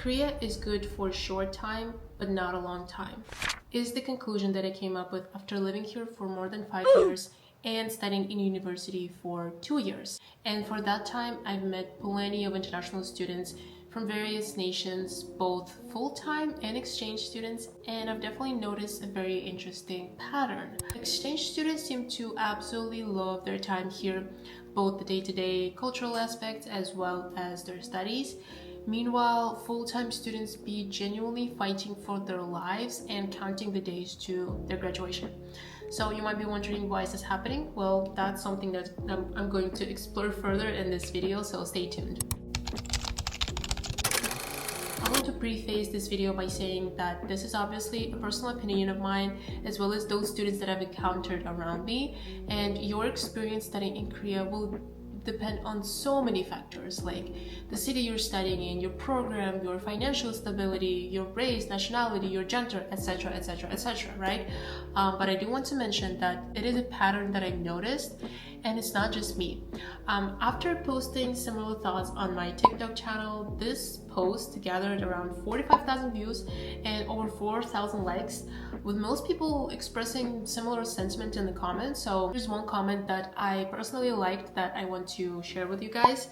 Korea is good for a short time, but not a long time, is the conclusion that I came up with after living here for more than 5 years and studying in university for 2 years. And for that time, I've met plenty of international students from various nations, both full-time and exchange students, and I've definitely noticed a very interesting pattern. Exchange students seem to absolutely love their time here, both the day-to-day cultural aspects as well as their studies. Meanwhile, full-time students be genuinely fighting for their lives and counting the days to their graduation. So you might be wondering, why is this happening? Well, that's something that I'm going to explore further in this video, so stay tuned. I want to preface this video by saying that this is obviously a personal opinion of mine, as well as those students that I've encountered around me, and your experience studying in Korea will depend on so many factors, like the city you're studying in, your program, your financial stability, your race, nationality, your gender, etc, etc, etc, right? But I do want to mention that it is a pattern that I've noticed, and it's not just me. After posting similar thoughts on my TikTok channel, this post gathered around 45,000 views and over 4,000 likes, with most people expressing similar sentiment in the comments. So there's one comment that I personally liked that I want to share with you guys.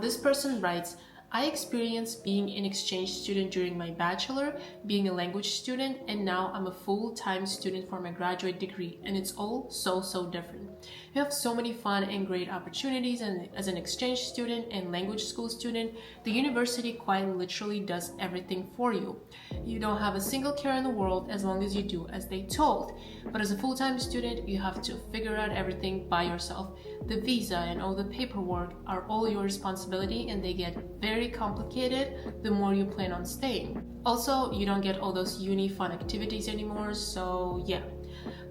This person writes, I experienced being an exchange student during my bachelor, being a language student, and now I'm a full-time student for my graduate degree, and it's all so different. You have so many fun and great opportunities, and as an exchange student and language school student, the university quite literally does everything for you. You don't have a single care in the world as long as you do as they told. But as a full-time student, you have to figure out everything by yourself. The visa and all the paperwork are all your responsibility, and they get very complicated the more you plan on staying. Also, you don't get all those uni fun activities anymore, so yeah.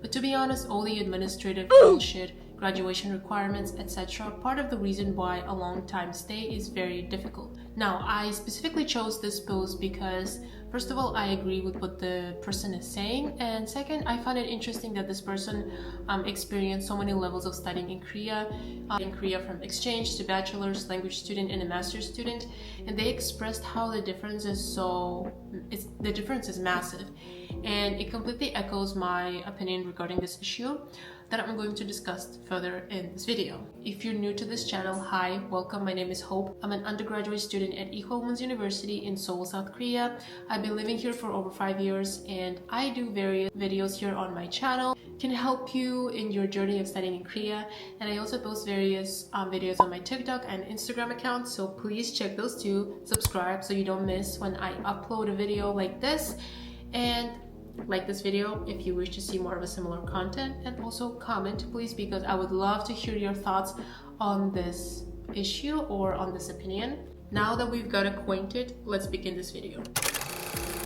But to be honest, all the administrative bullshit, graduation requirements, etc. part of the reason why a long time stay is very difficult. Now, I specifically chose this post because, first of all, I agree with what the person is saying, and second, I find it interesting that this person experienced so many levels of studying in Korea from exchange to bachelor's, language student, and a master's student, and they expressed how the difference is massive, and it completely echoes my opinion regarding this issue that I'm going to discuss further in this video. If you're new to this channel, hi, welcome, my name is Hope. I'm an undergraduate student at Women's University in Seoul, South Korea. I've been living here for over 5 years, and I do various videos here on my channel, can help you in your journey of studying in Korea, and I also post various videos on my TikTok and Instagram accounts, so please check those too, subscribe so you don't miss when I upload a video like this, and like this video if you wish to see more of a similar content, and also comment please, because I would love to hear your thoughts on this issue or on this opinion. Now that we've got acquainted, let's begin this video.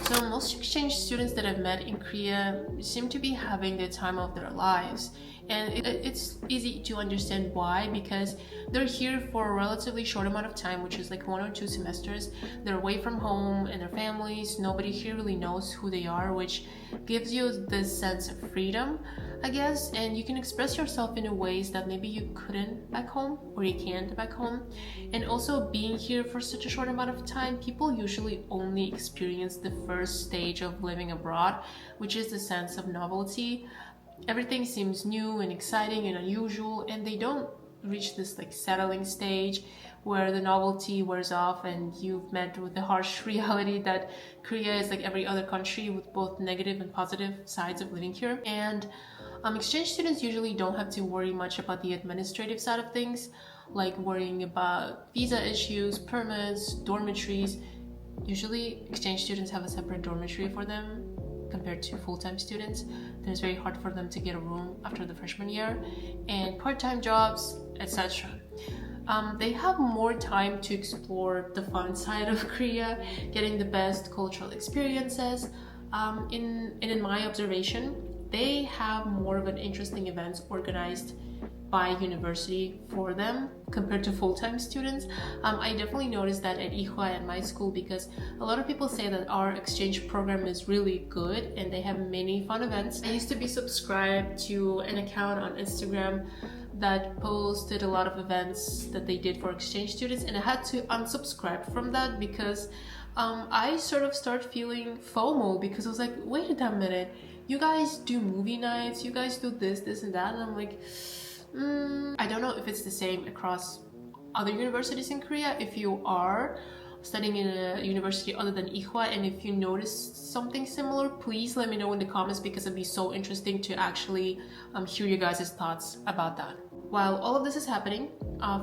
So most exchange students that I've met in Korea seem to be having the time of their lives, and it's easy to understand why, because they're here for a relatively short amount of time, which is like 1 or 2 semesters. They're away from home and their families. Nobody here really knows who they are, which gives you this sense of freedom, I guess, and you can express yourself in ways that maybe you couldn't back home, or you can't back home. And also, being here for such a short amount of time, people usually only experience the first stage of living abroad, which is the sense of novelty. Everything seems new and exciting and unusual, and they don't reach this like settling stage where the novelty wears off and you've met with the harsh reality that Korea is like every other country, with both negative and positive sides of living here. And exchange students usually don't have to worry much about the administrative side of things, like worrying about visa issues, permits, dormitories. Usually exchange students have a separate dormitory for them compared to full-time students. Then it's very hard for them to get a room after the freshman year, and part-time jobs, etc. They have more time to explore the fun side of Korea, getting the best cultural experiences. In my observation, they have more of an interesting events organized by university for them compared to full-time students. I definitely noticed that at Ihwa at my school, because a lot of people say that our exchange program is really good and they have many fun events. I used to be subscribed to an account on Instagram that posted a lot of events that they did for exchange students, and I had to unsubscribe from that because I sort of start feeling FOMO because I was like, wait a minute, you guys do movie nights, you guys do this and that, and I'm like, I don't know if it's the same across other universities in Korea. If you are studying in a university other than Ihwa, and if you notice something similar, please let me know in the comments, because it'd be so interesting to actually hear you guys' thoughts about that. While all of this is happening,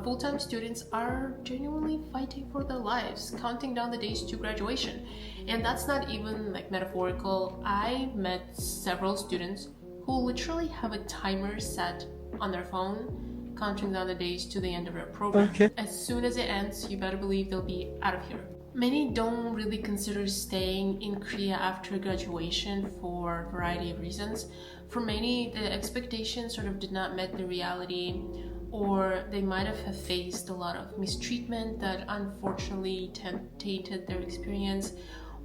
full-time students are genuinely fighting for their lives, counting down the days to graduation. And that's not even like metaphorical. I met several students who literally have a timer set on their phone, counting down the days to the end of their program. Okay. As soon as it ends, you better believe they'll be out of here. Many don't really consider staying in Korea after graduation for a variety of reasons. For many, the expectations sort of did not meet the reality, or they might have faced a lot of mistreatment that unfortunately tainted their experience,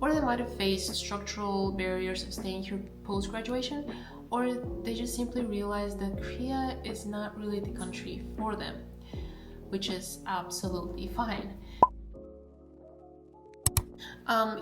or they might have faced structural barriers of staying here post-graduation, or they just simply realized that Korea is not really the country for them, which is absolutely fine.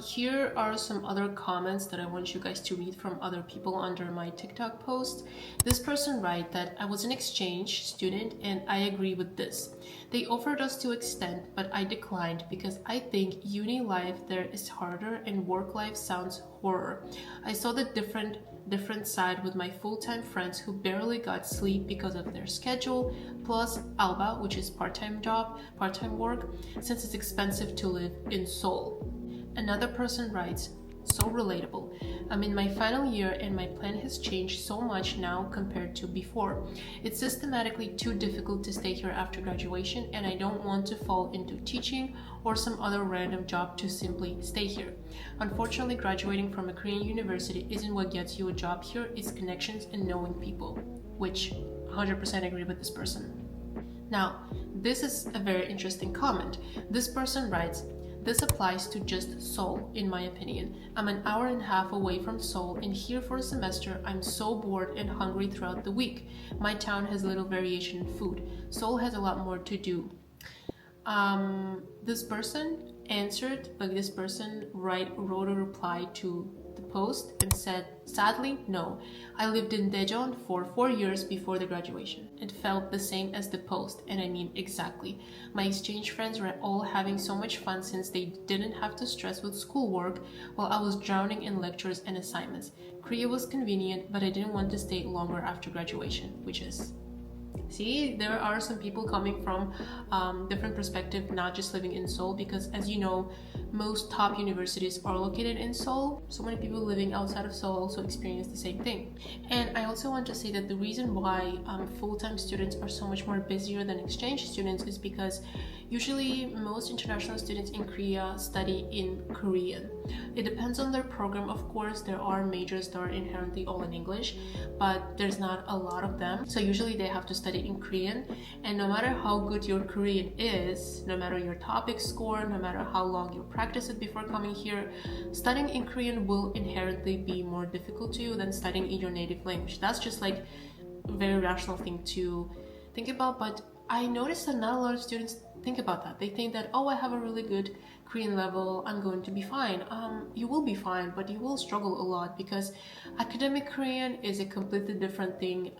Here are some other comments that I want you guys to read from other people under my TikTok post. This person writes that I was an exchange student and I agree with this. They offered us to extend, but I declined because I think uni life there is harder and work life sounds horror. I saw the different side with my full-time friends who barely got sleep because of their schedule, plus alba, which is part-time job, part-time work, since it's expensive to live in Seoul. Another person writes, so relatable. I'm in my final year and my plan has changed so much now compared to before. It's systematically too difficult to stay here after graduation, and I don't want to fall into teaching or some other random job to simply stay here. Unfortunately, graduating from a Korean university isn't what gets you a job here, it's connections and knowing people, which 100% agree with this person. Now, this is a very interesting comment. This person writes, this applies to just Seoul, in my opinion. I'm an hour and a half away from Seoul, and here for a semester, I'm so bored and hungry throughout the week. My town has little variation in food. Seoul has a lot more to do. This person answered, like this person wrote a reply to the post and said, sadly, no. I lived in Daejeon for 4 years before the graduation. It felt the same as the post, and I mean exactly. My exchange friends were all having so much fun since they didn't have to stress with schoolwork while I was drowning in lectures and assignments. Korea was convenient, but I didn't want to stay longer after graduation, which is... See, there are some people coming from different perspective, not just living in Seoul, because as you know, most top universities are located in Seoul. So many people living outside of Seoul also experience the same thing. And I also want to say that the reason why full-time students are so much more busier than exchange students is because usually most international students in Korea study in Korean. It depends on their program, of course. There are majors that are inherently all in English, but there's not a lot of them. So usually they have to study in Korean, and no matter how good your Korean is, no matter your topic score, no matter how long you practice it before coming here, studying in Korean will inherently be more difficult to you than studying in your native language. That's just like a very rational thing to think about, but I noticed that not a lot of students think about that. They think that, oh, I have a really good Korean level, I'm going to be fine. You will be fine, but you will struggle a lot because academic Korean is a completely different thing.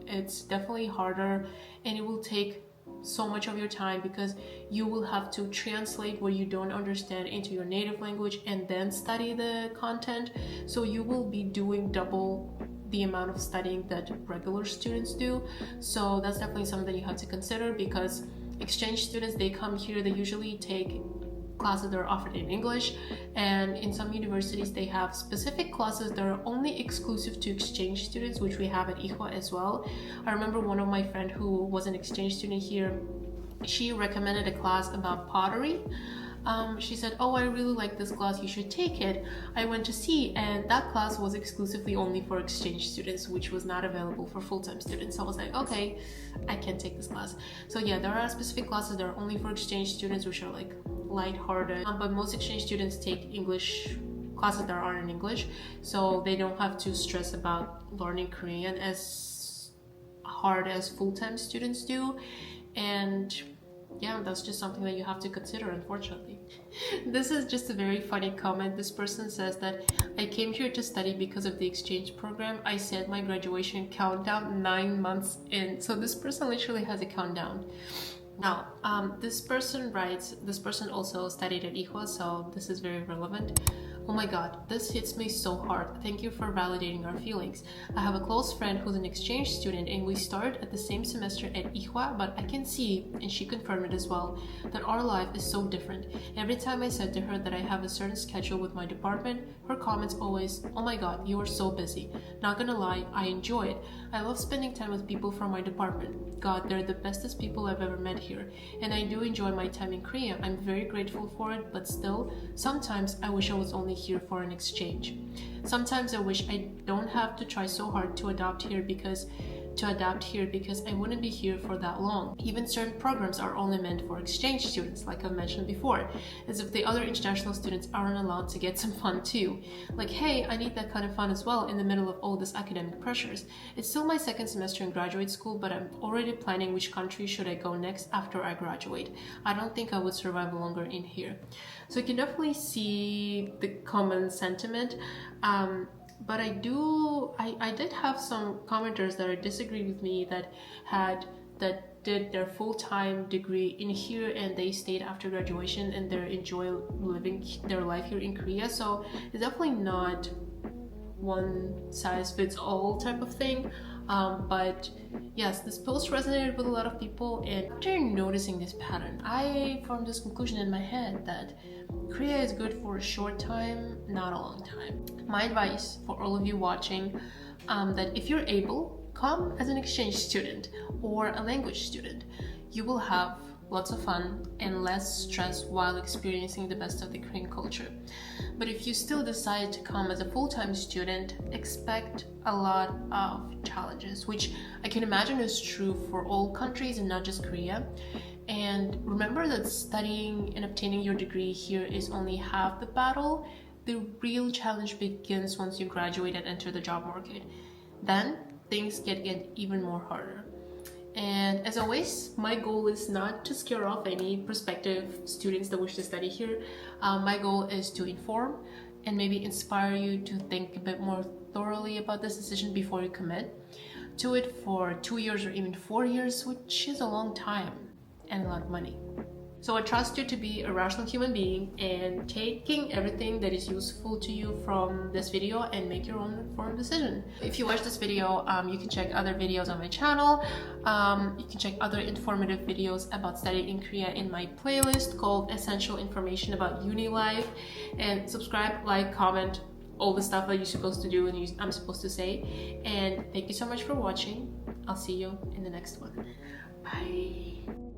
It's definitely harder, and it will take so much of your time because you will have to translate what you don't understand into your native language and then study the content. So you will be doing double the amount of studying that regular students do. So that's definitely something you have to consider, because exchange students, they come here, they usually take classes that are offered in English, and in some universities they have specific classes that are only exclusive to exchange students, which we have at Ihwa as well. I remember one of my friend who was an exchange student here, she recommended a class about pottery. She said, oh, I really like this class, you should take it. I went to see, and that class was exclusively only for exchange students, which was not available for full-time students. So I was like, okay, I can't take this class. So yeah, there are specific classes that are only for exchange students, which are like light-hearted, but most exchange students take English classes that are in English, so they don't have to stress about learning Korean as hard as full-time students do. And yeah, that's just something that you have to consider, unfortunately. This is just a very funny comment. This person says that I came here to study because of the exchange program. I set my graduation countdown 9 months in. So this person literally has a countdown. Now, this person writes, this person also studied at IHWA, so this is very relevant. Oh my god, this hits me so hard. Thank you for validating our feelings. I have a close friend who's an exchange student and we started at the same semester at IHWA, but I can see, and she confirmed it as well, that our life is so different. Every time I said to her that I have a certain schedule with my department, her comments always, oh my god, you are so busy. Not gonna lie, I enjoy it. I love spending time with people from my department. God, they're the bestest people I've ever met here. And I do enjoy my time in Korea. I'm very grateful for it, but still, sometimes I wish I was only here for an exchange. Sometimes I wish I don't have to try so hard to adapt here because I wouldn't be here for that long. Even certain programs are only meant for exchange students, like I mentioned before, as if the other international students aren't allowed to get some fun too. Like, hey, I need that kind of fun as well in the middle of all this academic pressures. It's still my second semester in graduate school, but I'm already planning which country should I go next after I graduate. I don't think I would survive longer in here. So you can definitely see the common sentiment. But I did have some commenters that disagreed with me that did their full-time degree in here and they stayed after graduation and they enjoy living their life here in Korea. So it's definitely not one size fits all type of thing. But yes, this post resonated with a lot of people, and after noticing this pattern, I formed this conclusion in my head that Korea is good for a short time, not a long time. My advice for all of you watching, that if you're able, come as an exchange student or a language student. You will have lots of fun and less stress while experiencing the best of the Korean culture. But if you still decide to come as a full-time student, expect a lot of challenges, which I can imagine is true for all countries and not just Korea. And remember that studying and obtaining your degree here is only half the battle. The real challenge begins once you graduate and enter the job market. Then things get even more harder. And as always, my goal is not to scare off any prospective students that wish to study here. My goal is to inform and maybe inspire you to think a bit more thoroughly about this decision before you commit to it for 2 years or even 4 years, which is a long time and a lot of money. So I trust you to be a rational human being and taking everything that is useful to you from this video and make your own informed decision. If you watch this video, you can check other videos on my channel. You can check other informative videos about studying in Korea in my playlist called Essential Information About Uni Life. And subscribe, like, comment, all the stuff that you're supposed to do and I'm supposed to say. And thank you so much for watching. I'll see you in the next one. Bye.